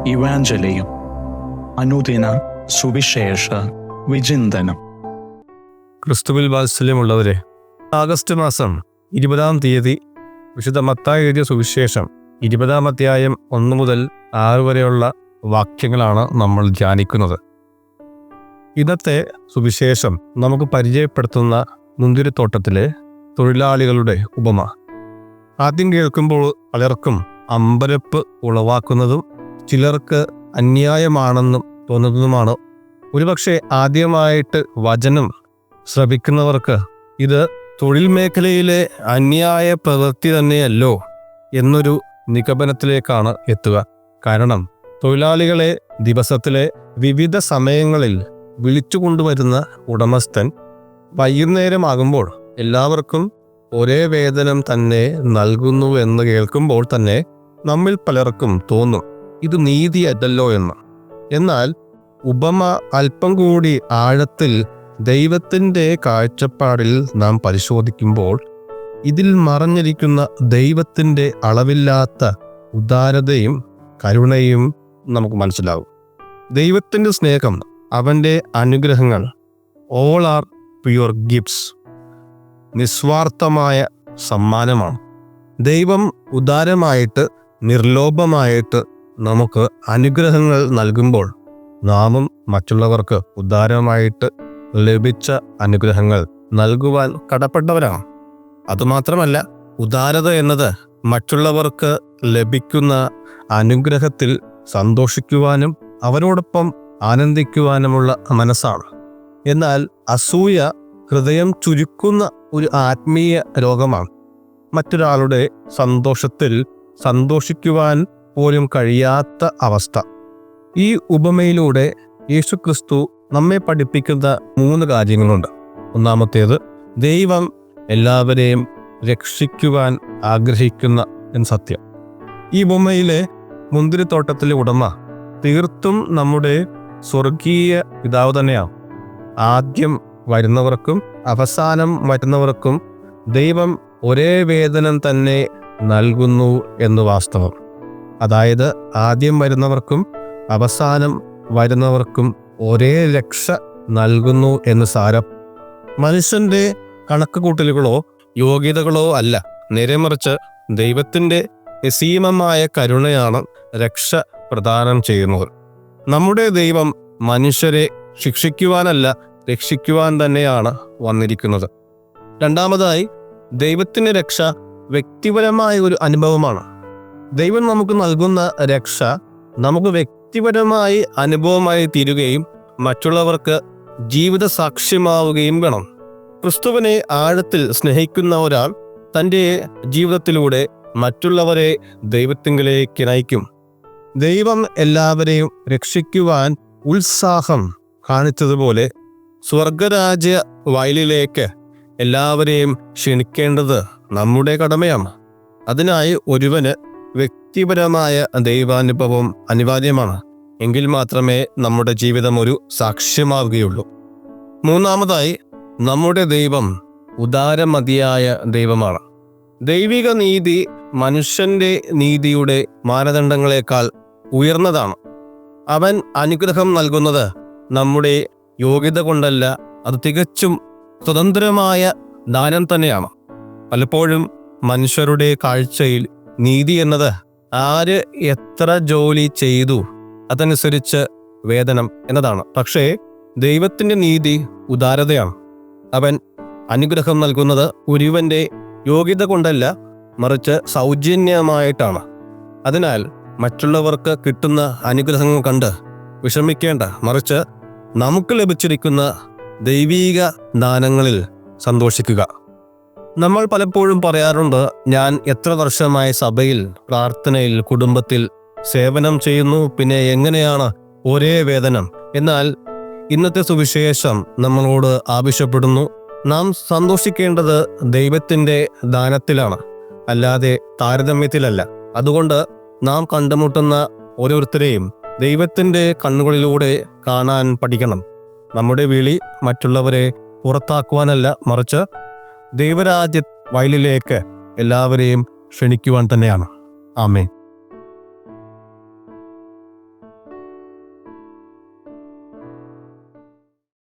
ഇവാഞ്ചലിയും അനുദിന സുവിശേഷ വിചിന്തനം. ക്രിസ്തുവിൽ വാത്സല്യമുള്ളവരെ, ആഗസ്റ്റ് മാസം 20-ാം തീയതി വിശുദ്ധ മത്തായി എഴുതിയ സുവിശേഷം 20-ാം അധ്യായം 1 മുതൽ 6 വരെയുള്ള വാക്യങ്ങളാണ് നമ്മൾ ധ്യാനിക്കുന്നത്. ഇന്നത്തെ സുവിശേഷം നമുക്ക് പരിചയപ്പെടുത്തുന്ന മുന്തിരിത്തോട്ടത്തിലെ തൊഴിലാളികളുടെ ഉപമ. ആദ്യം കേൾക്കുമ്പോൾ പലർക്കും അമ്പരപ്പ് ഉളവാക്കുന്നതും ചിലർക്ക് അന്യായമാണെന്നും തോന്നുന്നതുമാണ്. ഒരുപക്ഷെ ആദ്യമായിട്ട് വചനം ശ്രവിക്കുന്നവർക്ക് ഇത് തൊഴിൽ മേഖലയിലെ അന്യായ പ്രവൃത്തി തന്നെയല്ലോ എന്നൊരു നിഗമനത്തിലേക്കാണ് എത്തുക. കാരണം തൊഴിലാളികളെ ദിവസത്തിലെ വിവിധ സമയങ്ങളിൽ വിളിച്ചു കൊണ്ടുവരുന്ന ഉടമസ്ഥൻ വൈകുന്നേരമാകുമ്പോൾ എല്ലാവർക്കും ഒരേ വേതനം തന്നെ നൽകുന്നു എന്ന് കേൾക്കുമ്പോൾ തന്നെ നമ്മിൽ പലർക്കും തോന്നും ഇത് നീതിയല്ലല്ലോ എന്ന്. എന്നാൽ ഉപമ അല്പം കൂടി ആഴത്തിൽ ദൈവത്തിൻ്റെ കാഴ്ചപ്പാടിൽ നാം പരിശോധിക്കുമ്പോൾ ഇതിൽ മറഞ്ഞിരിക്കുന്ന ദൈവത്തിൻ്റെ അളവില്ലാത്ത ഉദാരതയും കരുണയും നമുക്ക് മനസ്സിലാവും. ദൈവത്തിൻ്റെ സ്നേഹം, അവൻ്റെ അനുഗ്രഹങ്ങൾ, ഓൾ ആർ പ്യുവർ ഗിഫ്റ്റ്സ്, നിസ്വാർത്ഥമായ സമ്മാനമാണ്. ദൈവം ഉദാരമായിട്ട് നിർലോഭമായിട്ട് നമുക്ക് അനുഗ്രഹങ്ങൾ നൽകുമ്പോൾ നാമും മറ്റുള്ളവർക്ക് ഉദാരമായിട്ട് ലഭിച്ച അനുഗ്രഹങ്ങൾ നൽകുവാൻ കടപ്പെട്ടവരാണ്. അതുമാത്രമല്ല, ഉദാരത എന്നത് മറ്റുള്ളവർക്ക് ലഭിക്കുന്ന അനുഗ്രഹത്തിൽ സന്തോഷിക്കുവാനും അവരോടൊപ്പം ആനന്ദിക്കുവാനുമുള്ള മനസ്സാണ്. എന്നാൽ അസൂയ ഹൃദയം ചുരുക്കുന്ന ഒരു ആത്മീയ രോഗമാണ്. മറ്റൊരാളുടെ സന്തോഷത്തിൽ സന്തോഷിക്കുവാൻ പോലും കഴിയാത്ത അവസ്ഥ. ഈ ഉപമയിലൂടെ യേശുക്രിസ്തു നമ്മെ പഠിപ്പിക്കുന്ന 3 കാര്യങ്ങളുണ്ട്. ഒന്നാമത്തേത്, ദൈവം എല്ലാവരെയും രക്ഷിക്കുവാൻ ആഗ്രഹിക്കുന്ന എന്ന സത്യം. ഈ ഉപമയിലെ മുന്തിരിത്തോട്ടത്തിലെ ഉടമ തീർത്തും നമ്മുടെ സ്വർഗീയ പിതാവ് തന്നെയാണ്. ആദ്യം വരുന്നവർക്കും അവസാനം വരുന്നവർക്കും ദൈവം ഒരേ വേതനം തന്നെ നൽകുന്നു എന്ന് വാസ്തവം. അതായത് ആദ്യം വരുന്നവർക്കും അവസാനം വരുന്നവർക്കും ഒരേ രക്ഷ നൽകുന്നു എന്ന് സാരം. മനുഷ്യന്റെ കണക്കുകൂട്ടലുകളോ യോഗ്യതകളോ അല്ല, നേരെമറിച്ച് ദൈവത്തിൻ്റെ നിസ്സീമമായ കരുണയാണ് രക്ഷ പ്രദാനം ചെയ്യുന്നത്. നമ്മുടെ ദൈവം മനുഷ്യരെ ശിക്ഷിക്കുവാനല്ല, രക്ഷിക്കുവാൻ തന്നെയാണ് വന്നിരിക്കുന്നത്. രണ്ടാമതായി, ദൈവത്തിൻ്റെ രക്ഷ വ്യക്തിപരമായ ഒരു അനുഭവമാണ്. ദൈവം നമുക്ക് നൽകുന്ന രക്ഷ നമുക്ക് വ്യക്തിപരമായി അനുഭവമായി തീരുകയും മറ്റുള്ളവർക്ക് ജീവിത സാക്ഷ്യമാവുകയും വേണം. ക്രിസ്തുവിനെ ആഴത്തിൽ സ്നേഹിക്കുന്ന ഒരാൾ തൻ്റെ ജീവിതത്തിലൂടെ മറ്റുള്ളവരെ ദൈവത്തിങ്കിലേക്ക് നയിക്കും. ദൈവം എല്ലാവരെയും രക്ഷിക്കുവാൻ ഉത്സാഹം കാണിച്ചതുപോലെ സ്വർഗരാജ്യ വയലിലേക്ക് എല്ലാവരെയും ക്ഷണിക്കേണ്ടത് നമ്മുടെ കടമയാണ്. അതിനായി ഒരുവന് വ്യക്തിപരമായ ദൈവാനുഭവം അനിവാര്യമാണ്. എങ്കിൽ മാത്രമേ നമ്മുടെ ജീവിതം ഒരു സാക്ഷ്യമാവുകയുള്ളൂ. മൂന്നാമതായി, നമ്മുടെ ദൈവം ഉദാരമതിയായ ദൈവമാണ്. ദൈവിക നീതി മനുഷ്യന്റെ നീതിയുടെ മാനദണ്ഡങ്ങളെക്കാൾ ഉയർന്നതാണ്. അവൻ അനുഗ്രഹം നൽകുന്നത് നമ്മുടെ യോഗ്യത കൊണ്ടല്ല, അത് തികച്ചും സ്വതന്ത്രമായ ദാനം തന്നെയാണ്. പലപ്പോഴും മനുഷ്യരുടെ കാഴ്ചയിൽ നീതി എന്നത് ആര് എത്ര ജോലി ചെയ്തു അതനുസരിച്ച് വേതനം എന്നതാണ്. പക്ഷേ ദൈവത്തിൻ്റെ നീതി ഉദാരതയാണ്. അവൻ അനുഗ്രഹം നൽകുന്നത് ഒരുവന്റെ യോഗ്യത കൊണ്ടല്ല, മറിച്ച് സൗജന്യമായിട്ടാണ്. അതിനാൽ മറ്റുള്ളവർക്ക് കിട്ടുന്ന അനുഗ്രഹങ്ങൾ കണ്ട് വിഷമിക്കേണ്ട, മറിച്ച് നമുക്ക് ലഭിച്ചിരിക്കുന്ന ദൈവീക ദാനങ്ങളിൽ സന്തോഷിക്കുക. നമ്മൾ പലപ്പോഴും പറയാറുണ്ട്, ഞാൻ എത്ര വർഷമായി സഭയിൽ, പ്രാർത്ഥനയിൽ, കുടുംബത്തിൽ സേവനം ചെയ്യുന്നു, പിന്നെ എങ്ങനെയാണ് ഒരേ വേതനം? എന്നാൽ ഇന്നത്തെ സുവിശേഷം നമ്മളോട് ആവശ്യപ്പെടുന്നു, നാം സന്തോഷിക്കേണ്ടത് ദൈവത്തിൻ്റെ ദാനത്തിലാണ്, അല്ലാതെ താരതമ്യത്തിലല്ല. അതുകൊണ്ട് നാം കണ്ടുമുട്ടുന്ന ഓരോരുത്തരെയും ദൈവത്തിൻ്റെ കണ്ണുകളിലൂടെ കാണാൻ പഠിക്കണം. നമ്മുടെ വിളി മറ്റുള്ളവരെ പുറത്താക്കുവാനല്ല, മറിച്ച് ദൈവരാജ്യ വയലിലേക്ക് എല്ലാവരെയും ക്ഷണിക്കുവാൻ തന്നെയാണ്. ആമേൻ.